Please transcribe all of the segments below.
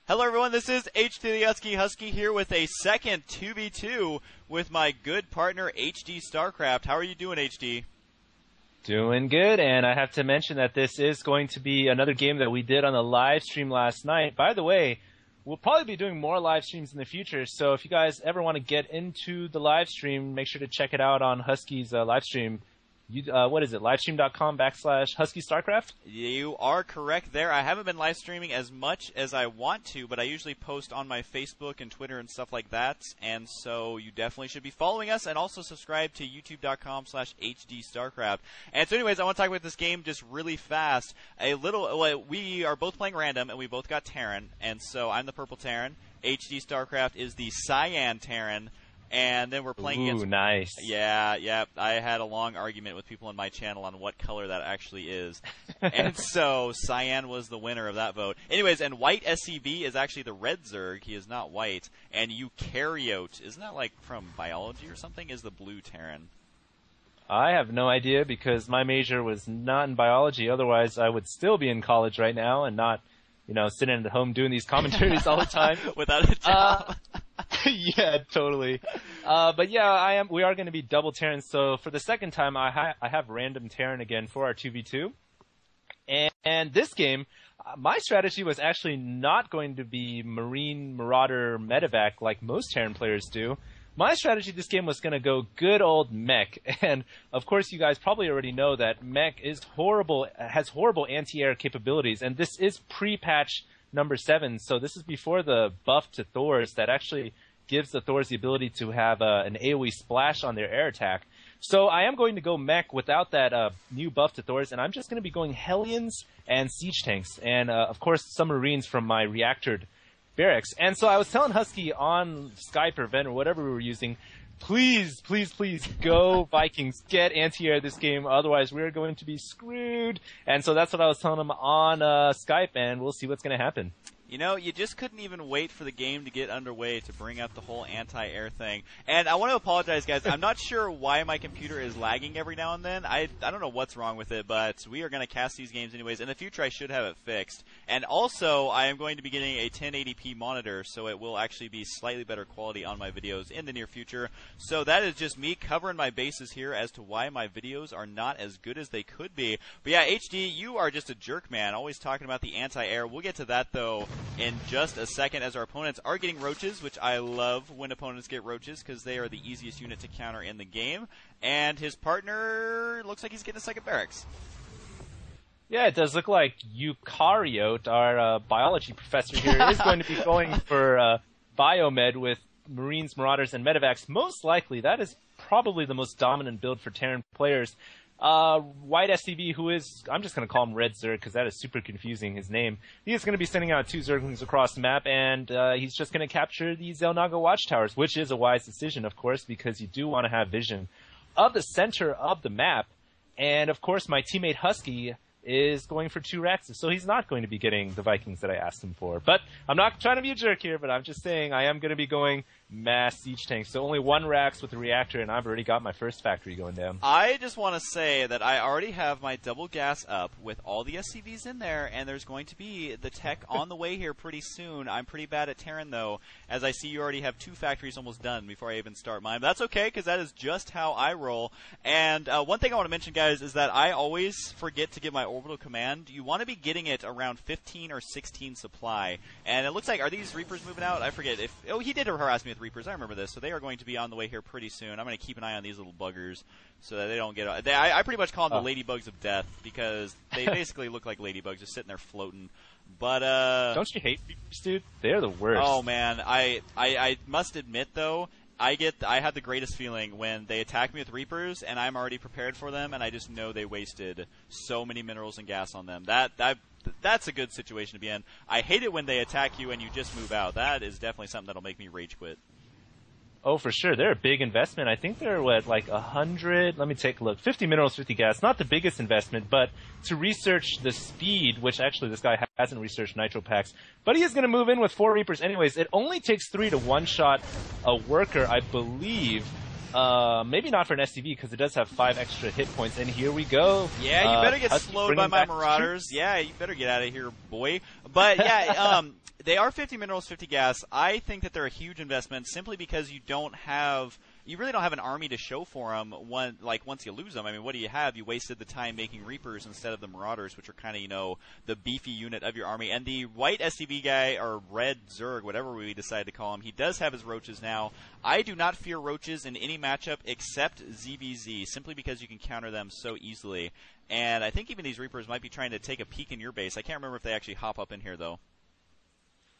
Hello everyone, this is Husky here with a second 2v2 with my good partner HDstarcraft. How are you doing, HD? Doing good, and I have to mention that this is going to be another game that we did on the live stream last night. By the way, we'll probably be doing more live streams in the future, so if you guys ever want to get into the live stream, make sure to check it out on Husky's live stream. What is it? Livestream.com/HuskyStarcraft? You are correct there. I haven't been live streaming as much as I want to, but I usually post on my Facebook and Twitter and stuff like that. And so you definitely should be following us and also subscribe to youtube.com/HDstarcraft. And so anyways, I want to talk about this game just really fast. We are both playing random and we both got Terran. And so I'm the purple Terran. HDstarcraft is the cyan Terran. And then we're playing against... Ooh, nice. Yeah. I had a long argument with people on my channel on what color that actually is. And so cyan was the winner of that vote. Anyways, and white SCB is actually the red Zerg. He is not white. And eukaryote, isn't that like from biology or something, is the blue Terran. I have no idea because my major was not in biology. Otherwise, I would still be in college right now and not, sitting at home doing these commentaries all the time. Without a job. Yeah, totally. But yeah, we are going to be double Terran. So for the second time, I have random Terran again for our 2v2. And this game, my strategy was actually not going to be Marine, Marauder, Medevac like most Terran players do. My strategy this game was going to go good old mech. And of course, you guys probably already know that mech is has horrible anti-air capabilities. And this is pre-patch number 7, so this is before the buff to Thors that actually gives the Thors the ability to have an AoE splash on their air attack. So I am going to go mech without that new buff to Thors, and I'm just going to be going Hellions and Siege Tanks, and of course some Marines from my reactored barracks. And so I was telling Husky on Skype or Ven or whatever we were using, please go Vikings, get anti-air this game, otherwise we're going to be screwed. And so that's what I was telling him on Skype, and we'll see what's going to happen. You just couldn't even wait for the game to get underway to bring up the whole anti-air thing. And I want to apologize, guys. I'm not sure why my computer is lagging every now and then. I don't know what's wrong with it, but we are going to cast these games anyways. In the future, I should have it fixed. And also, I am going to be getting a 1080p monitor, so it will actually be slightly better quality on my videos in the near future. So that is just me covering my bases here as to why my videos are not as good as they could be. But yeah, HD, you are just a jerk, man. Always talking about the anti-air. We'll get to that, though, in just a second, as our opponents are getting roaches, which I love when opponents get roaches because they are the easiest unit to counter in the game. And his partner looks like he's getting a second barracks. Yeah, it does look like eukaryote, our biology professor here, is going to be going for biomed with Marines, Marauders, and Medevacs. Most likely, that is probably the most dominant build for Terran players. White SCV, who is, I'm just going to call him Red Zerg because that is super confusing, his name. He is going to be sending out 2 Zerglings across the map, and he's just going to capture the Xel'Naga watchtowers, which is a wise decision, of course, because you do want to have vision of the center of the map. And, of course, my teammate Husky is going for 2 Raxes, so he's not going to be getting the Vikings that I asked him for. But I'm not trying to be a jerk here, but I'm just saying I am going to be going mass siege tanks. So only 1 Rax with the reactor, and I've already got my first factory going down. I just want to say that I already have my double gas up with all the SCVs in there, and there's going to be the tech on the way here pretty soon. I'm pretty bad at Terran, though, as I see you already have 2 factories almost done before I even start mine. But that's okay, because that is just how I roll. And one thing I want to mention, guys, is that I always forget to get my orbital command. You want to be getting it around 15 or 16 supply. And it looks like, are these Reapers moving out? I forget. Oh, he did harass me with Reapers. I remember this. So they are going to be on the way here pretty soon. I'm going to keep an eye on these little buggers so that they don't get... I pretty much call them the ladybugs of death because they basically look like ladybugs just sitting there floating. But, don't you hate Reapers, dude? They're the worst. Oh, man. I must admit, though, I had the greatest feeling when they attack me with Reapers and I'm already prepared for them and I just know they wasted so many minerals and gas on them. That's a good situation to be in. I hate it when they attack you and you just move out. That is definitely something that'll make me rage quit. Oh, for sure. They're a big investment. I think they're, like 100, let me take a look, 50 minerals, 50 gas. Not the biggest investment, but to research the speed, which actually this guy hasn't researched nitro packs, but he is going to move in with 4 Reapers anyways. It only takes 3 to one-shot a worker, I believe. Maybe not for an SCV because it does have 5 extra hit points. And here we go. Yeah, you better get slowed by my Marauders. Yeah, you better get out of here, boy. But yeah, They are 50 minerals, 50 gas. I think that they're a huge investment simply because you really don't have an army to show for them once you lose them. I mean, what do you have? You wasted the time making Reapers instead of the Marauders, which are kind of, the beefy unit of your army. And the white SCV guy, or red Zerg, whatever we decide to call him, he does have his roaches now. I do not fear roaches in any matchup except ZVZ, simply because you can counter them so easily. And I think even these Reapers might be trying to take a peek in your base. I can't remember if they actually hop up in here, though.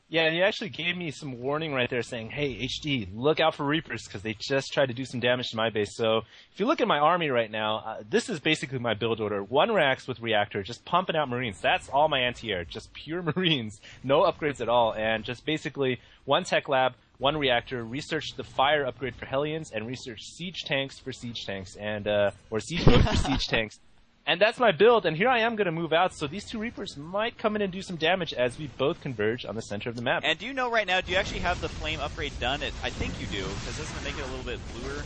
Yeah, and you actually gave me some warning right there saying, hey, HD, look out for Reapers because they just tried to do some damage to my base. So if you look at my army right now, this is basically my build order. 1 Rax with Reactor, just pumping out Marines. That's all my anti-air, just pure Marines, no upgrades at all. And just basically 1 Tech Lab, 1 Reactor, research the Fire upgrade for Hellions, and research Siege Tanks for Siege Tanks, and or Siege Mode for Siege Tanks. And that's my build, and here I am going to move out, so these 2 Reapers might come in and do some damage as we both converge on the center of the map. And do you know right now, do you actually have the Flame upgrade done? I think you do, because doesn't it make it a little bit bluer?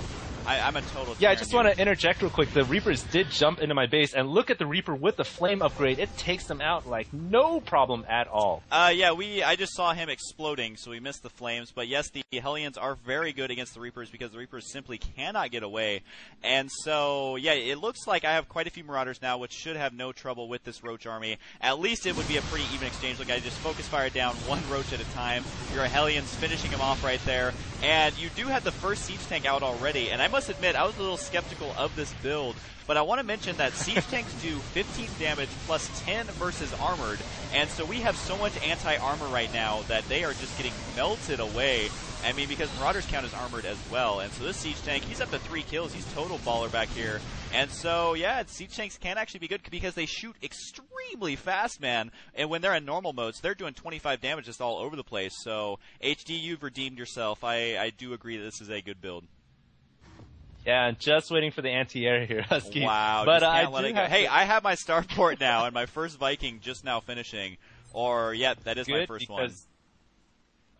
I'm a total Yeah, I just want to interject real quick. The Reapers did jump into my base, and look at the Reaper with the Flame upgrade. It takes them out like no problem at all. Yeah, I just saw him exploding, so we missed the Flames. But yes, the Hellions are very good against the Reapers because the Reapers simply cannot get away. And so, yeah, it looks like I have quite a few Marauders now, which should have no trouble with this Roach army. At least it would be a pretty even exchange. Look, I just focus fire down 1 Roach at a time. Your Hellions finishing him off right there. And you do have the first Siege Tank out already, and I must admit, I was a little skeptical of this build, but I want to mention that Siege Tanks do 15 damage plus 10 versus Armored, and so we have so much anti-armor right now that they are just getting melted away. I mean, because Marauders count as Armored as well, and so this Siege Tank, he's up to 3 kills, he's total baller back here. And so, yeah, Siege Tanks can actually be good because they shoot extremely fast, man, and when they're in normal modes, they're doing 25 damage just all over the place. So, HD, you've redeemed yourself. I do agree that this is a good build. Yeah, just waiting for the anti-air here, Husky. Wow, but just can't let it go. Hey, I have my starport now, and my first Viking just now finishing. Or, yeah, that is my first one.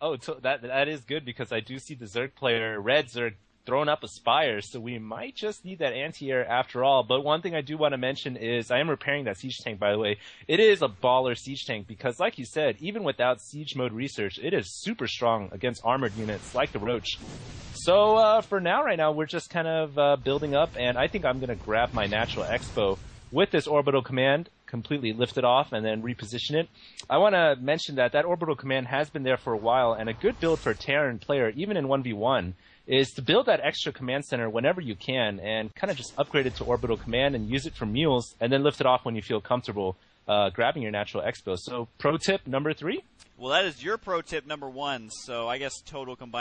Oh, so that is good because I do see the Zerg player, Red Zerg, throwing up a Spire, so we might just need that anti-air after all. But one thing I do want to mention is I am repairing that Siege Tank, by the way. It is a baller Siege Tank because, like you said, even without Siege Mode research, it is super strong against armored units like the Roach. So for now, right now, we're just kind of building up, and I think I'm going to grab my Natural Expo with this Orbital Command, completely lift it off, and then reposition it. I want to mention that Orbital Command has been there for a while, and a good build for a Terran player, even in 1v1, is to build that extra command center whenever you can and kind of just upgrade it to Orbital Command and use it for mules, and then lift it off when you feel comfortable grabbing your Natural Expo. So pro tip number 3? Well, that is your pro tip number 1, so I guess total combined